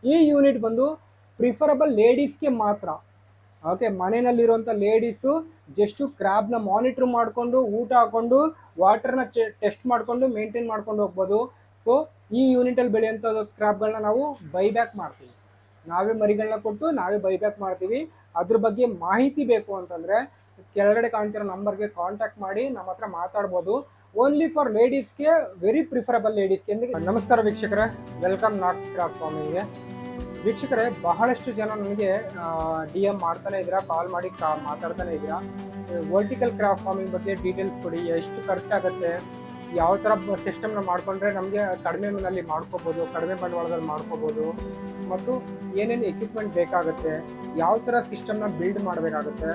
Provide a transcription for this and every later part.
ಈ ಯೂನಿಟ್ ಬಂದು ಪ್ರಿಫರಬಲ್ ಲೇಡೀಸ್ಗೆ ಮಾತ್ರ. ಓಕೆ, ಮನೆಯಲ್ಲಿರುವಂಥ ಲೇಡೀಸು ಜಸ್ಟು ಕ್ರ್ಯಾಬ್ನ ಮಾನಿಟ್ರ್ ಮಾಡಿಕೊಂಡು ಊಟ ಹಾಕೊಂಡು ವಾಟರ್ನ ಟೆಸ್ಟ್ ಮಾಡಿಕೊಂಡು ಮೇಂಟೈನ್ ಮಾಡ್ಕೊಂಡು ಹೋಗ್ಬೋದು. ಸೊ ಈ ಯೂನಿಟಲ್ಲಿ ಬೆಳೆಯುವಂಥ ಕ್ರ್ಯಾಬ್ಗಳನ್ನ ನಾವು ಬೈಬ್ಯಾಕ್ ಮಾಡ್ತೀವಿ, ನಾವೇ ಮರಿಗಳನ್ನ ಕೊಟ್ಟು ನಾವೇ ಬೈಬ್ಯಾಕ್ ಮಾಡ್ತೀವಿ. ಅದ್ರ ಬಗ್ಗೆ ಮಾಹಿತಿ ಬೇಕು ಅಂತಂದರೆ ಕೆಳಗಡೆ ಕಾಣ್ತಿರೋ ನಂಬರ್ಗೆ ಕಾಂಟ್ಯಾಕ್ಟ್ ಮಾಡಿ ನಮ್ಮ ಹತ್ರ ಮಾತಾಡ್ಬೋದು. ಓನ್ಲಿ ಫಾರ್ ಲೇಡೀಸ್ಗೆ, ವೆರಿ ಪ್ರಿಫರಬಲ್ ಲೇಡೀಸ್ಗೆ. ನಮಸ್ಕಾರ ವೀಕ್ಷಕರೇ, ವೆಲ್ಕಮ್ ನಾಟ್ಸ್ ಕ್ರಾಫ್ಟ್ ಫಾರ್ಮಿಂಗ್ಗೆ. ವೀಕ್ಷಕರೇ, ಬಹಳಷ್ಟು ಜನ ನನಗೆ ಡಿ ಎಮ್ ಮಾಡ್ತಾನೆ ಇದ್ದೀರಾ, ಕಾಲ್ ಮಾಡಿ ಮಾತಾಡ್ತಾನೆ ಇದ್ದೀರಾ. ವರ್ಟಿಕಲ್ ಕ್ರಾಫ್ಟ್ ಫಾರ್ಮಿಂಗ್ ಬಗ್ಗೆ ಡೀಟೇಲ್ಸ್ ಕೊಡಿ, ಎಷ್ಟು ಖರ್ಚಾಗುತ್ತೆ, ಯಾವ ಥರ ಸಿಸ್ಟಮ್ನ ಮಾಡಿಕೊಂಡ್ರೆ ನಮಗೆ ಕಡಿಮೆ ಮನೆಯಲ್ಲಿ ಮಾಡ್ಕೋಬೋದು, ಕಡಿಮೆ ಬಂಡವಾಳದಲ್ಲಿ ಮಾಡ್ಕೋಬೋದು, ಮತ್ತು ಏನೇನು ಎಕ್ವಿಪ್ಮೆಂಟ್ ಬೇಕಾಗುತ್ತೆ, ಯಾವ ಥರ ಸಿಸ್ಟಮ್ನ ಬಿಲ್ಡ್ ಮಾಡಬೇಕಾಗುತ್ತೆ.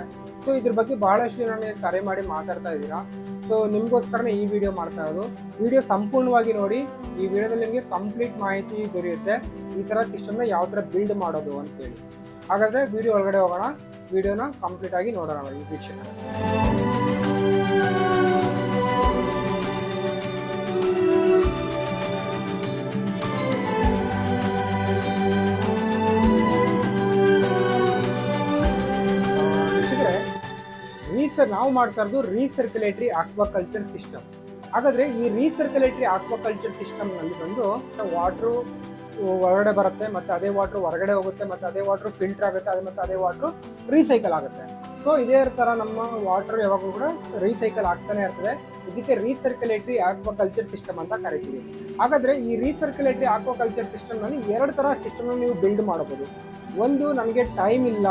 ಸೊ ಇದ್ರ ಬಗ್ಗೆ ಬಹಳಷ್ಟು ನನಗೆ ಕರೆ ಮಾಡಿ ಮಾತಾಡ್ತಾ ಇದ್ದೀರಾ. ಸೊ ನಿಮಗೋಸ್ಕರನೇ ಈ ವಿಡಿಯೋ ಮಾಡ್ತಾ ಇರೋದು. ವಿಡಿಯೋ ಸಂಪೂರ್ಣವಾಗಿ ನೋಡಿ. ಈ ವಿಡಿಯೋದಲ್ಲಿ ನಿಮಗೆ ಕಂಪ್ಲೀಟ್ ಮಾಹಿತಿ ದೊರೆಯುತ್ತೆ, ಈ ಥರ ಸಿಸ್ಟಮ್ನ ಯಾವ ಥರ ಬಿಲ್ಡ್ ಮಾಡೋದು ಅಂತೇಳಿ. ಹಾಗಾದರೆ ವಿಡಿಯೋ ಒಳಗಡೆ ಹೋಗೋಣ, ವಿಡಿಯೋನ ಕಂಪ್ಲೀಟ್ ಆಗಿ ನೋಡೋಣ ಈ ವೀಕ್ಷಕರೇ. ನಾವು ಮಾಡ್ತಾ ಇರೋದು ರೀಸರ್ಕ್ಯುಲೇಟರಿ ಆಕ್ವಾಕಲ್ಚರ್ ಸಿಸ್ಟಮ್. ಹಾಗಾದ್ರೆ ಈ ರೀಸರ್ಕ್ಯುಲೇಟರಿ ಆಕ್ವಾಕಲ್ಚರ್ ಸಿಸ್ಟಮ್ ನಲ್ಲಿ ಬಂದು ವಾಟರ್ ಹೊರಗಡೆ ಬರುತ್ತೆ, ಮತ್ತೆ ಅದೇ ವಾಟರ್ ಹೊರಗಡೆ ಹೋಗುತ್ತೆ, ಮತ್ತೆ ಅದೇ ವಾಟರ್ ಫಿಲ್ಟರ್ ಆಗುತ್ತೆ, ಮತ್ತೆ ಅದೇ ವಾಟರ್ ರೀಸೈಕಲ್ ಆಗುತ್ತೆ. ಸೊ ಇದೇ ತರ ನಮ್ಮ ವಾಟರ್ ಯಾವಾಗಲೂ ಕೂಡ ರೀಸೈಕಲ್ ಆಗ್ತಾನೆ ಇರ್ತದೆ. ಇದಕ್ಕೆ ರೀಸರ್ಕ್ಯುಲೇಟರಿ ಆಕ್ವಾಕಲ್ಚರ್ ಸಿಸ್ಟಮ್ ಅಂತ ಕರಿತೀವಿ. ಹಾಗಾದ್ರೆ ಈ ರೀಸರ್ಕ್ಯುಲೇಟರಿ ಆಕ್ವಾಕಲ್ಚರ್ ಸಿಸ್ಟಮ್ ನಲ್ಲಿ ಎರಡು ತರ ಸಿಸ್ಟಮ್ ನೀವು ಬಿಲ್ಡ್ ಮಾಡಬಹುದು. ಒಂದು, ನನಗೆ ಟೈಮ್ ಇಲ್ಲ,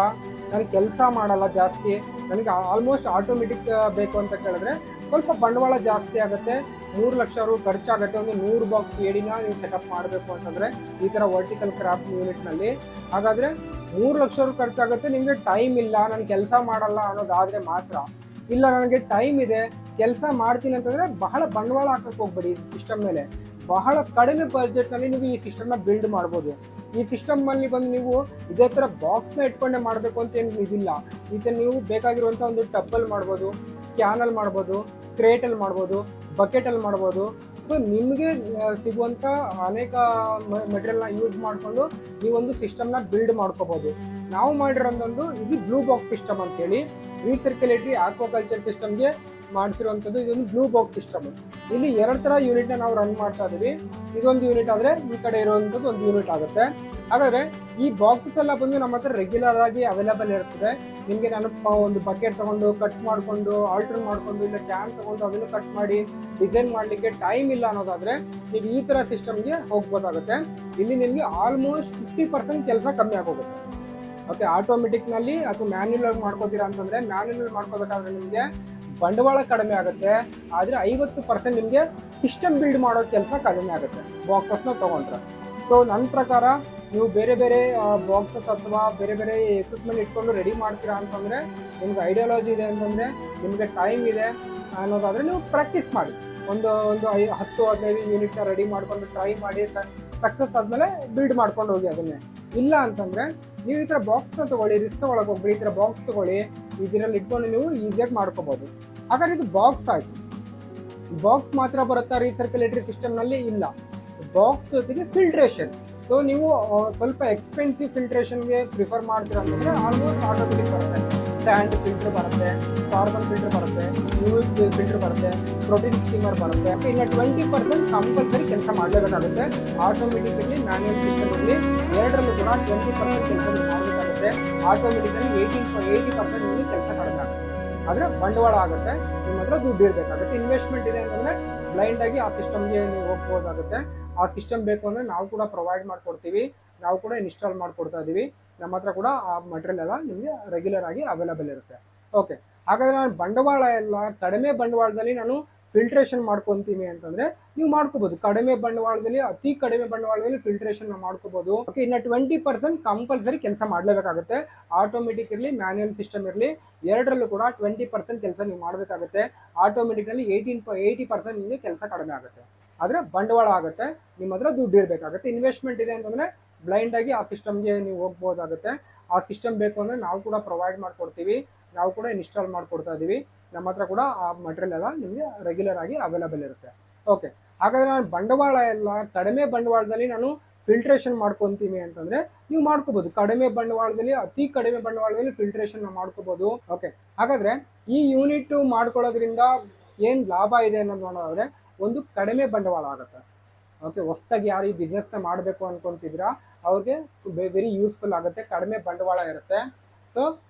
ನನಗೆ ಕೆಲಸ ಮಾಡಲ್ಲ ಜಾಸ್ತಿ, ನನಗೆ ಆಲ್ಮೋಸ್ಟ್ ಆಟೋಮೆಟಿಕ್ ಬೇಕು ಅಂತ ಕೇಳಿದ್ರೆ ಸ್ವಲ್ಪ ಬಂಡವಾಳ ಜಾಸ್ತಿ ಆಗುತ್ತೆ, 3 ಲಕ್ಷ ರು ಖರ್ಚಾಗುತ್ತೆ. ಒಂದು 100 ಬಾಕ್ಸ್ ಏಡಿನ ನೀವು ಸೆಟಪ್ ಮಾಡಬೇಕು ಅಂತಂದರೆ ಈ ಥರ ವರ್ಟಿಕಲ್ ಕ್ರಾಫ್ಟ್ ಯೂನಿಟ್ನಲ್ಲಿ. ಹಾಗಾದರೆ 3 ಲಕ್ಷ ರು ಖರ್ಚಾಗುತ್ತೆ, ನಿಮಗೆ ಟೈಮ್ ಇಲ್ಲ, ನಾನು ಕೆಲಸ ಮಾಡಲ್ಲ ಅನ್ನೋದಾದರೆ ಮಾತ್ರ. ಇಲ್ಲ, ನನಗೆ ಟೈಮ್ ಇದೆ, ಕೆಲಸ ಮಾಡ್ತೀನಿ ಅಂತಂದರೆ ಬಹಳ ಬಂಡವಾಳ ಹಾಕಕ್ಕೆ ಹೋಗ್ಬೇಡಿ. ಈ ಸಿಸ್ಟಮ್ ಮೇಲೆ ಬಹಳ ಕಡಿಮೆ ಬಜೆಟ್ನಲ್ಲಿ ನೀವು ಈ ಸಿಸ್ಟಮ್ನ ಬಿಲ್ಡ್ ಮಾಡ್ಬೋದು. ಈ ಸಿಸ್ಟಮಲ್ಲಿ ಬಂದು ನೀವು ಇದೇ ಥರ ಬಾಕ್ಸ್ನ ಇಟ್ಕೊಂಡೆ ಮಾಡಬೇಕು ಅಂತ ಏನು ಇದಿಲ್ಲ. ಇದನ್ನು ನೀವು ಬೇಕಾಗಿರುವಂಥ ಒಂದು ಟಬ್ಬಲ್ಲಿ ಮಾಡ್ಬೋದು, ಕ್ಯಾನಲ್ಲಿ ಮಾಡ್ಬೋದು, ಕ್ರೇಟಲ್ಲಿ ಮಾಡ್ಬೋದು, ಬಕೆಟಲ್ಲಿ ಮಾಡ್ಬೋದು. ಸೊ ನಿಮಗೆ ಸಿಗುವಂಥ ಅನೇಕ ಮೆಟೀರಿಯಲ್ನ ಯೂಸ್ ಮಾಡಿಕೊಂಡು ನೀವೊಂದು ಸಿಸ್ಟಮ್ನ ಬಿಲ್ಡ್ ಮಾಡ್ಕೋಬೋದು. ನಾವು ಮಾಡಿರೋದೊಂದು ಇದು ಬ್ಲೂ ಬಾಕ್ಸ್ ಸಿಸ್ಟಮ್ ಅಂತೇಳಿ, ರೀಸರ್ಕ್ಯುಲೇಟರಿ ಆಕ್ವಾಕಲ್ಚರ್ ಸಿಸ್ಟಮ್ಗೆ ಮಾಡಿಸಿರುವಂಥದ್ದು. ಇದೊಂದು ಬ್ಲೂ ಬಾಕ್ಸ್ ಸಿಸ್ಟಮ್. ಇಲ್ಲಿ 2 ಥರ ಯೂನಿಟ್ನ ನಾವು ರನ್ ಮಾಡ್ತಾ ಇದ್ದೀವಿ. ಇದೊಂದು ಯೂನಿಟ್ ಆದರೆ ಈ ಕಡೆ ಇರುವಂಥದ್ದು ಒಂದು ಯೂನಿಟ್ ಆಗುತ್ತೆ. ಹಾಗಾದರೆ ಈ ಬಾಕ್ಸಸ್ ಎಲ್ಲ ಬಂದು ನಮ್ಮ ಹತ್ರ ರೆಗ್ಯುಲರ್ ಆಗಿ ಅವೈಲೇಬಲ್ ಇರ್ತದೆ. ನಿಮಗೆ ನಾನು ಒಂದು ಬಕೆಟ್ ತೊಗೊಂಡು ಕಟ್ ಮಾಡಿಕೊಂಡು ಆಲ್ಟರ್ ಮಾಡಿಕೊಂಡು, ಇಲ್ಲ ಕ್ಯಾನ್ ತೊಗೊಂಡು ಅದನ್ನು ಕಟ್ ಮಾಡಿ ಡಿಸೈನ್ ಮಾಡಲಿಕ್ಕೆ ಟೈಮ್ ಇಲ್ಲ ಅನ್ನೋದಾದರೆ ನೀವು ಈ ಥರ ಸಿಸ್ಟಮ್ಗೆ ಹೋಗ್ಬೋದಾಗುತ್ತೆ. ಇಲ್ಲಿ ನಿಮಗೆ ಆಲ್ಮೋಸ್ಟ್ 50% ಕೆಲಸ ಕಮ್ಮಿ ಆಗೋಗುತ್ತೆ. ಓಕೆ, ಆಟೋಮೆಟಿಕ್ನಲ್ಲಿ ಅಥವಾ ಮ್ಯಾನ್ಯುಯಲ್ ಮಾಡ್ಕೋತೀರಾ ಅಂತಂದರೆ ಮ್ಯಾನ್ಯುಯಲ್ ಮಾಡ್ಕೋಬೇಕಾದ್ರೆ ನಿಮಗೆ ಬಂಡವಾಳ ಕಡಿಮೆ ಆಗುತ್ತೆ, ಆದರೆ 50% ನಿಮಗೆ ಸಿಸ್ಟಮ್ ಬಿಲ್ಡ್ ಮಾಡೋ ಕೆಲಸ ಕಡಿಮೆ ಆಗುತ್ತೆ ಬಾಕ್ಸಸ್ನ ತೊಗೊಂಡ್ರೆ. ಸೊ ನನ್ನ ಪ್ರಕಾರ ನೀವು ಬೇರೆ ಬೇರೆ ಬಾಕ್ಸಸ್ ಅಥವಾ ಬೇರೆ ಬೇರೆ ಎಕ್ವಿಪ್ಮೆಂಟ್ ಇಟ್ಕೊಂಡು ರೆಡಿ ಮಾಡ್ತೀರಾ ಅಂತಂದರೆ, ನಿಮ್ಗೆ ಐಡಿಯಾಲಜಿ ಇದೆ ಅಂತಂದರೆ, ನಿಮಗೆ ಟೈಮ್ ಇದೆ ಅನ್ನೋದಾದರೆ ನೀವು ಪ್ರಾಕ್ಟೀಸ್ ಮಾಡಿ. ಒಂದು 10-15 ಯೂನಿಟ್ನ ರೆಡಿ ಮಾಡಿಕೊಂಡು ಟ್ರೈ ಮಾಡಿ, ಸಕ್ಸಸ್ ಆದಮೇಲೆ ಬಿಲ್ಡ್ ಮಾಡ್ಕೊಂಡು ಹೋಗಿ ಅದನ್ನೇ. ಇಲ್ಲ ಅಂತಂದರೆ ನೀವು ಈ ಥರ ಬಾಕ್ಸ್ನ ತೊಗೊಳ್ಳಿ, ರಿಸ್ಕ್ ತೊಗೊಳಕ್ಕೆ ಹೋಗ್ಬಿಡಿ, ಈ ಥರ ಬಾಕ್ಸ್ ತೊಗೊಳ್ಳಿ, ಇದರಲ್ಲಿ ಇಟ್ಕೊಂಡು ನೀವು ಈಸಿಯಾಗಿ ಮಾಡ್ಕೋಬೋದು. ಹಾಗಾದ್ರೆ ಇದು ಬಾಕ್ಸ್ ಆಯಿತು. ಬಾಕ್ಸ್ ಮಾತ್ರ ಬರುತ್ತಾ ರೀಸರ್ಕ್ಯುಲೇಟರಿ ಸಿಸ್ಟಮ್ನಲ್ಲಿ? ಇಲ್ಲ, ಬಾಕ್ಸ್ ಜೊತೆಗೆ ಫಿಲ್ಟ್ರೇಷನ್. ಸೊ ನೀವು ಸ್ವಲ್ಪ ಎಕ್ಸ್ಪೆನ್ಸಿವ್ ಫಿಲ್ಟ್ರೇಷನ್ಗೆ ಪ್ರಿಫರ್ ಮಾಡ್ತೀರಾ ಅಂತಂದರೆ ಆಲ್ಮೋಸ್ಟ್ ಆಟೋಮೆಟಿಕ್ ಬರುತ್ತೆ. ಸ್ಯಾಂಡ್ ಫಿಲ್ಟರ್ ಬರುತ್ತೆ, ಕಾರ್ಬನ್ ಫಿಲ್ಟರ್ ಬರುತ್ತೆ, ಯೂಸ್ ಫಿಲ್ಟರ್ ಬರುತ್ತೆ, ಪ್ರೋಟೀನ್ ಸ್ಟೀಮರ್ ಬರುತ್ತೆ. ಇನ್ನು 20% ಕಂಪಲ್ಸರಿ ಕೆಲಸ ಮಾಡಲೇಬೇಕಾಗುತ್ತೆ. ಆಟೋಮೆಟಿಕಲಿ ಮ್ಯಾನ್ಯುಯಲ್ ಸಿಸ್ಟಮಲ್ಲಿ ಎರಡರಲ್ಲೂ ಕೂಡ 20% ಕೆಲಸ ಮಾಡಬೇಕಾಗುತ್ತೆ. ಆಟೋಮೆಟಿಕಲಿ 80% ನಿಮಗೆ ಕೆಲಸ ಕಡಿಮೆ ಆಗುತ್ತೆ, ಆದರೆ ಬಂಡವಾಳ ಆಗುತ್ತೆ, ನಿಮ್ಮ ಹತ್ರ ದುಡ್ಡು ಇರಬೇಕಾಗುತ್ತೆ, ಇನ್ವೆಸ್ಟ್ಮೆಂಟ್ ಇದೆ ಅಂತಂದರೆ ಬ್ಲೈಂಡ್ ಆಗಿ ಆ ಸಿಸ್ಟಮ್ಗೆ ನೀವು ಹೋಗ್ಬೋದಾಗುತ್ತೆ. ಆ ಸಿಸ್ಟಮ್ ಬೇಕು ಅಂದರೆ ನಾವು ಕೂಡ ಪ್ರೊವೈಡ್ ಮಾಡಿಕೊಡ್ತೀವಿ, ನಾವು ಕೂಡ ಇನ್ಸ್ಟಾಲ್ ಮಾಡಿಕೊಡ್ತಾ ಇದ್ದೀವಿ. ನಮ್ಮ ಹತ್ರ ಕೂಡ ಆ ಮಟೀರಿಯಲ್ ಎಲ್ಲ ನಿಮಗೆ ರೆಗ್ಯುಲರ್ ಆಗಿ ಅವೈಲೇಬಲ್ ಇರುತ್ತೆ. ಓಕೆ, ಹಾಗಾದರೆ ನಾನು ಬಂಡವಾಳ ಎಲ್ಲ ಕಡಿಮೆ ಬಂಡವಾಳದಲ್ಲಿ ನಾನು ಫಿಲ್ಟ್ರೇಷನ್ ಮಾಡ್ಕೊತೀನಿ ಅಂತಂದರೆ ನೀವು ಮಾಡ್ಕೋಬೋದು. ಕಡಿಮೆ ಬಂಡವಾಳದಲ್ಲಿ, ಅತಿ ಕಡಿಮೆ ಬಂಡವಾಳದಲ್ಲಿ ಫಿಲ್ಟ್ರೇಷನ್ ಮಾಡ್ಕೋಬೋದು. ಓಕೆ, ಇನ್ನು 20% ಕಂಪಲ್ಸರಿ ಕೆಲಸ ಮಾಡಲೇಬೇಕಾಗುತ್ತೆ. ಆಟೋಮೆಟಿಕ್ ಇರಲಿ, ಮ್ಯಾನ್ಯುಯಲ್ ಸಿಸ್ಟಮ್ ಇರಲಿ, ಎರಡರಲ್ಲೂ ಕೂಡ 20% ಕೆಲಸ ನೀವು ಮಾಡಬೇಕಾಗುತ್ತೆ. ಆಟೋಮೆಟಿಕಲ್ಲಿ 80% ನಿಮಗೆ ಕೆಲಸ ಕಡಿಮೆ ಆಗುತ್ತೆ, ಆದರೆ ಬಂಡವಾಳ ಆಗುತ್ತೆ, ನಿಮ್ಮ ಹತ್ರ ದುಡ್ಡು ಇರಬೇಕಾಗುತ್ತೆ. ಇನ್ವೆಸ್ಟ್ಮೆಂಟ್ ಇದೆ ಅಂತಂದರೆ ಬ್ಲೈಂಡ್ ಆಗಿ ಆ ಸಿಸ್ಟಮ್ಗೆ ನೀವು ಹೋಗ್ಬೋದಾಗುತ್ತೆ. ಆ ಸಿಸ್ಟಮ್ ಬೇಕು ಅಂದರೆ ನಾವು ಕೂಡ ಪ್ರೊವೈಡ್ ಮಾಡಿಕೊಡ್ತೀವಿ, ನಾವು ಕೂಡ ಇನ್ಸ್ಟಾಲ್ ಮಾಡಿಕೊಡ್ತಾ ಇದ್ದೀವಿ. ನಮ್ಮ ಹತ್ರ ಕೂಡ ಆ ಮಟೀರಿಯಲ್ ಎಲ್ಲ ನಿಮಗೆ ರೆಗ್ಯುಲರ್ ಆಗಿ ಅವೈಲೇಬಲ್ ಇರುತ್ತೆ. ಓಕೆ, ಹಾಗಾದರೆ ನಾನು ಬಂಡವಾಳ ಎಲ್ಲ ಕಡಿಮೆ ಬಂಡವಾಳದಲ್ಲಿ ನಾನು ಫಿಲ್ಟ್ರೇಷನ್ ಮಾಡ್ಕೊತೀವಿ ಅಂತಂದ್ರೆ ನೀವು ಮಾಡ್ಕೋಬಹುದು. ಕಡಿಮೆ ಬಂಡವಾಳದಲ್ಲಿ, ಅತಿ ಕಡಿಮೆ ಬಂಡವಾಳದಲ್ಲಿ ಫಿಲ್ಟ್ರೇಷನ್ ಮಾಡ್ಕೋಬಹುದು. ಓಕೆ, ಹಾಗಾದ್ರೆ ಈ ಯೂನಿಟ್ ಮಾಡ್ಕೊಳ್ಳೋದ್ರಿಂದ ಏನ್ ಲಾಭ ಇದೆ ಅನ್ನೋದು ನೋಡೋದಾದ್ರೆ, ಒಂದು ಕಡಿಮೆ ಬಂಡವಾಳ ಆಗುತ್ತೆ. ಓಕೆ, ಹೊಸದಾಗಿ ಯಾರು ಈ ಬಿಸ್ನೆಸ್ನ ಮಾಡಬೇಕು ಅನ್ಕೊಂತಿದ್ದೀರಾ ಅವ್ರಿಗೆ ವೆರಿ ಯೂಸ್ಫುಲ್ ಆಗುತ್ತೆ. ಕಡಿಮೆ ಬಂಡವಾಳ ಇರುತ್ತೆ. ಸೊ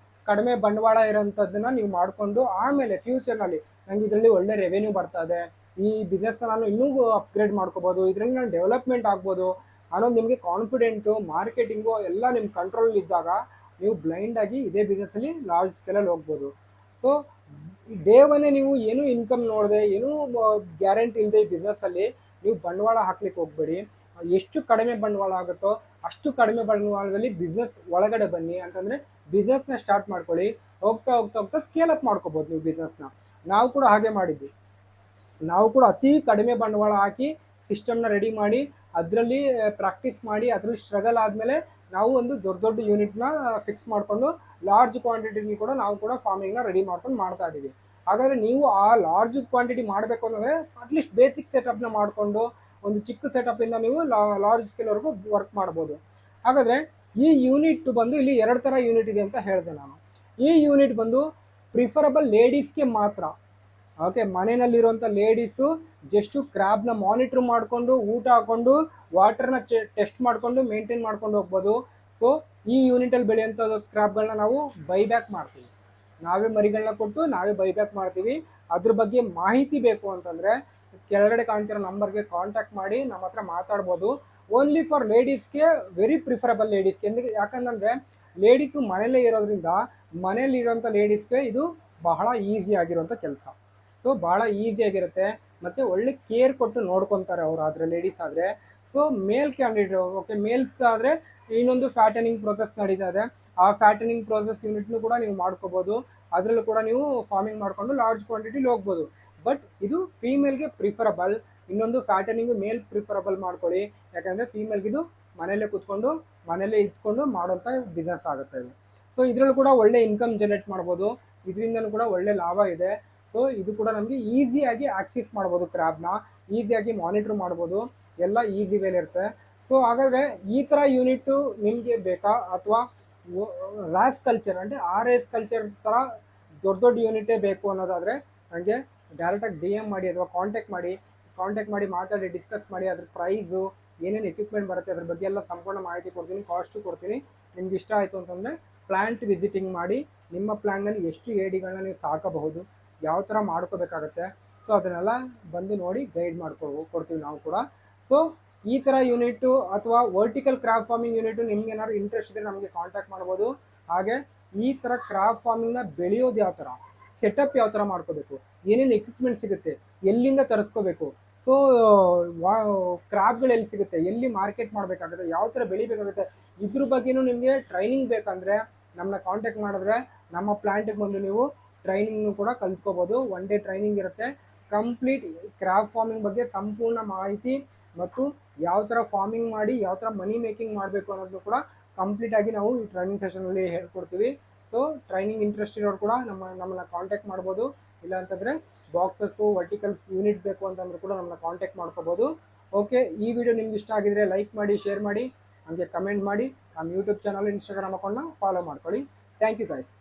ಕಡಿಮೆ ಬಂಡವಾಳ ಇರೋಂಥದ್ದನ್ನ ನೀವು ಮಾಡಿಕೊಂಡು ಆಮೇಲೆ ಫ್ಯೂಚರ್ನಲ್ಲಿ ನಂಗೆ ಇದರಲ್ಲಿ ಒಳ್ಳೆ ರೆವೆನ್ಯೂ ಬರ್ತಾ ಇದೆ, ಈ ಬಿಸ್ನೆಸ್ನ ನಾನು ಇನ್ನೂ ಅಪ್ಗ್ರೇಡ್ ಮಾಡ್ಕೋಬೋದು, ಇದರಲ್ಲಿ ನಾನು ಡೆವಲಪ್ಮೆಂಟ್ ಆಗ್ಬೋದು ಅನ್ನೋದು ನಿಮಗೆ ಕಾನ್ಫಿಡೆಂಟು, ಮಾರ್ಕೆಟಿಂಗು ಎಲ್ಲ ನಿಮ್ಮ ಕಂಟ್ರೋಲ್ ಇದ್ದಾಗ ನೀವು ಬ್ಲೈಂಡ್ ಆಗಿ ಇದೇ ಬಿಸ್ನೆಸ್ಸಲ್ಲಿ ಲಾರ್ಜ್ ಸ್ಕೇಲಲ್ಲಿ ಹೋಗ್ಬೋದು. ಸೊ ಡೇ ಒನ್ನೇ ನೀವು ಏನೂ ಇನ್ಕಮ್ ನೋಡದೆ, ಏನೂ ಗ್ಯಾರಂಟಿ ಇಲ್ಲದೆ ಈ ಬಿಸ್ನೆಸ್ಸಲ್ಲಿ ನೀವು ಬಂಡವಾಳ ಹಾಕ್ಲಿಕ್ಕೆ ಹೋಗ್ಬೇಡಿ. ಎಷ್ಟು ಕಡಿಮೆ ಬಂಡವಾಳ ಆಗುತ್ತೋ ಅಷ್ಟು ಕಡಿಮೆ ಬಂಡವಾಳದಲ್ಲಿ ಬಿಸ್ನೆಸ್ ಒಳಗಡೆ ಬನ್ನಿ. ಅಂತಂದರೆ ಬಿಸ್ನೆಸ್ನ ಸ್ಟಾರ್ಟ್ ಮಾಡ್ಕೊಳ್ಳಿ. ಹೋಗ್ತಾ ಹೋಗ್ತಾ ಹೋಗ್ತಾ ಸ್ಕೇಲ್ ಅಪ್ ಮಾಡ್ಕೋಬೋದು ನೀವು ಬಿಸ್ನೆಸ್ನ. ನಾವು ಕೂಡ ಹಾಗೆ ಮಾಡಿದ್ವಿ. ನಾವು ಕೂಡ ಅತಿ ಕಡಿಮೆ ಬಂಡವಾಳ ಹಾಕಿ ಸಿಸ್ಟಮ್ನ ರೆಡಿ ಮಾಡಿ ಅದರಲ್ಲಿ ಪ್ರಾಕ್ಟೀಸ್ ಮಾಡಿ ಅದರಲ್ಲಿ ಸ್ಟ್ರಗಲ್ ಆದಮೇಲೆ ನಾವು ಒಂದು ದೊಡ್ಡ ದೊಡ್ಡ ಯೂನಿಟ್ನ ಫಿಕ್ಸ್ ಮಾಡಿಕೊಂಡು ಲಾರ್ಜ್ ಕ್ವಾಂಟಿಟಿಲಿ ಕೂಡ ನಾವು ಕೂಡ ಫಾರ್ಮಿಂಗ್ನ ರೆಡಿ ಮಾಡ್ಕೊಂಡು ಮಾಡ್ತಾ ಇದ್ದೀವಿ. ಹಾಗಾದರೆ ನೀವು ಆ ಲಾರ್ಜ್ ಕ್ವಾಂಟಿಟಿ ಮಾಡಬೇಕು ಅಂದರೆ ಅಟ್ಲೀಸ್ಟ್ ಬೇಸಿಕ್ ಸೆಟಪ್ನ ಮಾಡಿಕೊಂಡು ಒಂದು ಚಿಕ್ಕ ಸೆಟಪಿಂದ ನೀವು ಲಾರ್ಜ್ ಸ್ಕೇಲ್ವರೆಗೂ ವರ್ಕ್ ಮಾಡ್ಬೋದು. ಹಾಗಾದರೆ ಈ ಯೂನಿಟ್ ಬಂದು ಇಲ್ಲಿ 2 ಥರ ಯೂನಿಟ್ ಇದೆ ಅಂತ ಹೇಳಿದೆ ನಾನು. ಈ ಯೂನಿಟ್ ಬಂದು ಪ್ರಿಫರಬಲ್ ಲೇಡೀಸ್ಗೆ ಮಾತ್ರ. ಓಕೆ, ಮನೆಯಲ್ಲಿರುವಂಥ ಲೇಡೀಸು ಜಸ್ಟು ಕ್ರ್ಯಾಬ್ನ ಮಾನಿಟ್ರ್ ಮಾಡಿಕೊಂಡು ಊಟ ಹಾಕೊಂಡು ವಾಟರ್ನ ಟೆಸ್ಟ್ ಮಾಡಿಕೊಂಡು ಮೇಂಟೈನ್ ಮಾಡ್ಕೊಂಡು ಹೋಗ್ಬೋದು. ಸೊ ಈ ಯೂನಿಟಲ್ಲಿ ಬೆಳೆಯುವಂಥ ಕ್ರ್ಯಾಬ್ಗಳನ್ನ ನಾವು ಬೈಬ್ಯಾಕ್ ಮಾಡ್ತೀವಿ. ನಾವೇ ಮರಿಗಳನ್ನ ಕೊಟ್ಟು ನಾವೇ ಬೈಬ್ಯಾಕ್ ಮಾಡ್ತೀವಿ. ಅದ್ರ ಬಗ್ಗೆ ಮಾಹಿತಿ ಬೇಕು ಅಂತಂದರೆ ಕೆಳಗಡೆ ಕಾಣ್ತಿರೋ ನಂಬರ್ಗೆ ಕಾಂಟ್ಯಾಕ್ಟ್ ಮಾಡಿ ನಮ್ಮ ಹತ್ರ ಮಾತಾಡ್ಬೋದು. ಓನ್ಲಿ ಫಾರ್ ಲೇಡೀಸ್ಗೆ, ವೆರಿ ಪ್ರಿಫರಬಲ್ ಲೇಡೀಸ್ಗೆ. ಯಾಕಂತಂದರೆ ಲೇಡೀಸು ಮನೆಯಲ್ಲೇ ಇರೋದ್ರಿಂದ ಮನೆಯಲ್ಲಿರೋಂಥ ಲೇಡೀಸ್ಗೆ ಇದು ಬಹಳ ಈಸಿ ಆಗಿರುವಂಥ ಕೆಲಸ. ಸೊ ಭಾಳ ಈಸಿಯಾಗಿರುತ್ತೆ ಮತ್ತು ಒಳ್ಳೆ ಕೇರ್ ಕೊಟ್ಟು ನೋಡ್ಕೊತಾರೆ ಅವರು ಆದರೆ ಲೇಡೀಸ್ ಆದರೆ. ಸೊ ಮೇಲ್ ಕ್ಯಾಂಡಿಡೇಟ್, ಓಕೆ, ಮೇಲ್ಸ್ಗಾದರೆ ಇನ್ನೊಂದು ಫ್ಯಾಟನಿಂಗ್ ಪ್ರೊಸೆಸ್ ನಡೀತಾ ಇದೆ. ಆ ಫ್ಯಾಟನಿಂಗ್ ಪ್ರೊಸೆಸ್ ಯೂನಿಟ್ನು ಕೂಡ ನೀವು ಮಾಡ್ಕೋಬೋದು. ಅದರಲ್ಲೂ ಕೂಡ ನೀವು ಫಾರ್ಮಿಂಗ್ ಮಾಡಿಕೊಂಡು ಲಾರ್ಜ್ ಕ್ವಾಂಟಿಟಿಲಿ ಹೋಗ್ಬೋದು. ಬಟ್ ಇದು ಫೀಮೇಲ್ಗೆ ಪ್ರಿಫರಬಲ್. ಇನ್ನೊಂದು ಫ್ಯಾಟನಿಂಗು ಮೇಲ್ ಪ್ರಿಫರಬಲ್ ಮಾಡ್ಕೊಳ್ಳಿ. ಯಾಕಂದರೆ ಫೀಮೇಲ್ಗಿದು ಮನೆಯಲ್ಲೇ ಕೂತ್ಕೊಂಡು ಮನೆಯಲ್ಲೇ ಇಟ್ಕೊಂಡು ಮಾಡೋಂಥ ಬಿಸ್ನೆಸ್ ಆಗುತ್ತೆ ಇದು. ಸೊ ಇದರಲ್ಲೂ ಕೂಡ ಒಳ್ಳೆ ಇನ್ಕಮ್ ಜನರೇಟ್ ಮಾಡ್ಬೋದು. ಇದರಿಂದಲೂ ಕೂಡ ಒಳ್ಳೆ ಲಾಭ ಇದೆ. ಸೊ ಇದು ಕೂಡ ನಮಗೆ ಈಸಿಯಾಗಿ ಆಕ್ಸೆಸ್ ಮಾಡ್ಬೋದು, ಕ್ರ್ಯಾಬ್ನ ಈಸಿಯಾಗಿ ಮಾನಿಟ್ರ್ ಮಾಡ್ಬೋದು, ಎಲ್ಲ ಈಸಿ ವೇಲೆ ಇರುತ್ತೆ. ಸೊ ಹಾಗಾದರೆ ಈ ಥರ ಯೂನಿಟ್ಟು ನಿಮಗೆ ಬೇಕಾ, ಅಥವಾ ರ್ಯಾಸ್ ಕಲ್ಚರ್ ಅಂದರೆ RS ಕಲ್ಚರ್ ಥರ ದೊಡ್ಡ ದೊಡ್ಡ ಯೂನಿಟೇ ಬೇಕು ಅನ್ನೋದಾದರೆ ನನಗೆ ಡೈರೆಕ್ಟಾಗಿ DM ಮಾಡಿ ಅಥವಾ ಕಾಂಟ್ಯಾಕ್ಟ್ ಮಾಡಿ ಮಾತಾಡಿ ಡಿಸ್ಕಸ್ ಮಾಡಿ ಅದ್ರ ಪ್ರೈಸು ಏನೇನು ಎಕ್ವಿಪ್ಮೆಂಟ್ ಬರುತ್ತೆ ಅದ್ರ ಬಗ್ಗೆ ಎಲ್ಲ ಸಂಪೂರ್ಣ ಮಾಹಿತಿ ಕೊಡ್ತೀನಿ, ಕಾಸ್ಟು ಕೊಡ್ತೀನಿ. ನಿಮ್ಗೆ ಇಷ್ಟ ಆಯಿತು ಅಂತಂದರೆ ಪ್ಲ್ಯಾಂಟ್ ವಿಸಿಟಿಂಗ್ ಮಾಡಿ ನಿಮ್ಮ ಪ್ಲ್ಯಾನ್ನಲ್ಲಿ ಎಷ್ಟು ಏಡಿಗಳನ್ನ ನೀವು ಸಾಕಬಹುದು, ಯಾವ ಥರ ಮಾಡ್ಕೋಬೇಕಾಗತ್ತೆ, ಸೊ ಅದನ್ನೆಲ್ಲ ಬಂದು ನೋಡಿ ಗೈಡ್ ಕೊಡ್ತೀವಿ ನಾವು ಕೂಡ. ಸೊ ಈ ಥರ ಯೂನಿಟು ಅಥವಾ ವರ್ಟಿಕಲ್ ಕ್ರಾಬ್ ಫಾರ್ಮಿಂಗ್ ಯೂನಿಟು ನಿಮ್ಗೆ ಏನಾದ್ರು ಇಂಟ್ರೆಸ್ಟ್ ಇದ್ದರೆ ನಮಗೆ ಕಾಂಟ್ಯಾಕ್ಟ್ ಮಾಡ್ಬೋದು. ಹಾಗೆ ಈ ಥರ ಕ್ರಾಬ್ ಫಾರ್ಮಿಂಗ್ನ ಬೆಳೆಯೋದು ಯಾವ ಥರ, ಸೆಟಪ್ ಯಾವ ಥರ ಮಾಡ್ಕೋಬೇಕು, ಏನೇನು ಎಕ್ವಿಪ್ಮೆಂಟ್ ಸಿಗುತ್ತೆ, ಎಲ್ಲಿಂದ ತರಿಸ್ಕೋಬೇಕು, ಸೊ ಕ್ರಾಬ್ಗಳು ಎಲ್ಲಿ ಸಿಗುತ್ತೆ, ಎಲ್ಲಿ ಮಾರ್ಕೆಟ್ ಮಾಡಬೇಕಾಗುತ್ತೆ, ಯಾವ ಥರ ಬೆಳಿಬೇಕಾಗುತ್ತೆ, ಇದ್ರ ಬಗ್ಗೆನೂ ನಿಮಗೆ ಟ್ರೈನಿಂಗ್ ಬೇಕಂದರೆ ನಮ್ಮನ್ನ ಕಾಂಟ್ಯಾಕ್ಟ್ ಮಾಡಿದ್ರೆ ನಮ್ಮ ಪ್ಲ್ಯಾಂಟಿಗೆ ಬಂದು ನೀವು ಟ್ರೈನಿಂಗ್ನು ಕೂಡ ಕಲ್ತ್ಕೋಬೋದು. 1 ಡೇ ಟ್ರೈನಿಂಗ್ ಇರುತ್ತೆ. ಕಂಪ್ಲೀಟ್ ಕ್ರಾಬ್ ಫಾರ್ಮಿಂಗ್ ಬಗ್ಗೆ ಸಂಪೂರ್ಣ ಮಾಹಿತಿ ಮತ್ತು ಯಾವ ಥರ ಫಾರ್ಮಿಂಗ್ ಮಾಡಿ ಯಾವ ಥರ ಮನಿ ಮೇಕಿಂಗ್ ಮಾಡಬೇಕು ಅನ್ನೋದು ಕೂಡ ಕಂಪ್ಲೀಟಾಗಿ ನಾವು ಈ ಟ್ರೈನಿಂಗ್ ಸೆಷನಲ್ಲಿ ಹೇಳ್ಕೊಡ್ತೀವಿ. ಸೊ ಟ್ರೈನಿಂಗ್ ಇಂಟ್ರೆಸ್ಟ್ ಇರೋರು ಕೂಡ ನಮ್ಮನ್ನ ಕಾಂಟ್ಯಾಕ್ಟ್ ಮಾಡ್ಬೋದು. ಇಲ್ಲ ಅಂತಂದರೆ ಬಾಕ್ಸಸ್ಸು ವರ್ಟಿಕಲ್ಸ್ ಯೂನಿಟ್ ಬೇಕು ಅಂತಂದ್ರೆ ಕೂಡ ನಮ್ಮನ್ನ ಕಾಂಟ್ಯಾಕ್ಟ್ ಮಾಡ್ಕೋಬೋದು. ಓಕೆ, ಈ ವಿಡಿಯೋ ನಿಮ್ಗೆ ಇಷ್ಟ ಆಗಿದ್ರೆ ಲೈಕ್ ಮಾಡಿ, ಶೇರ್ ಮಾಡಿ, ಹಾಗೆ ಕಮೆಂಟ್ ಮಾಡಿ. ನಮ್ಮ ಯೂಟ್ಯೂಬ್ ಚಾನಲ್, ಇನ್ಸ್ಟಾಗ್ರಾಮ್ ಅಕೌಂಟ್ನ ಫಾಲೋ ಮಾಡ್ಕೊಳ್ಳಿ. Thank you guys.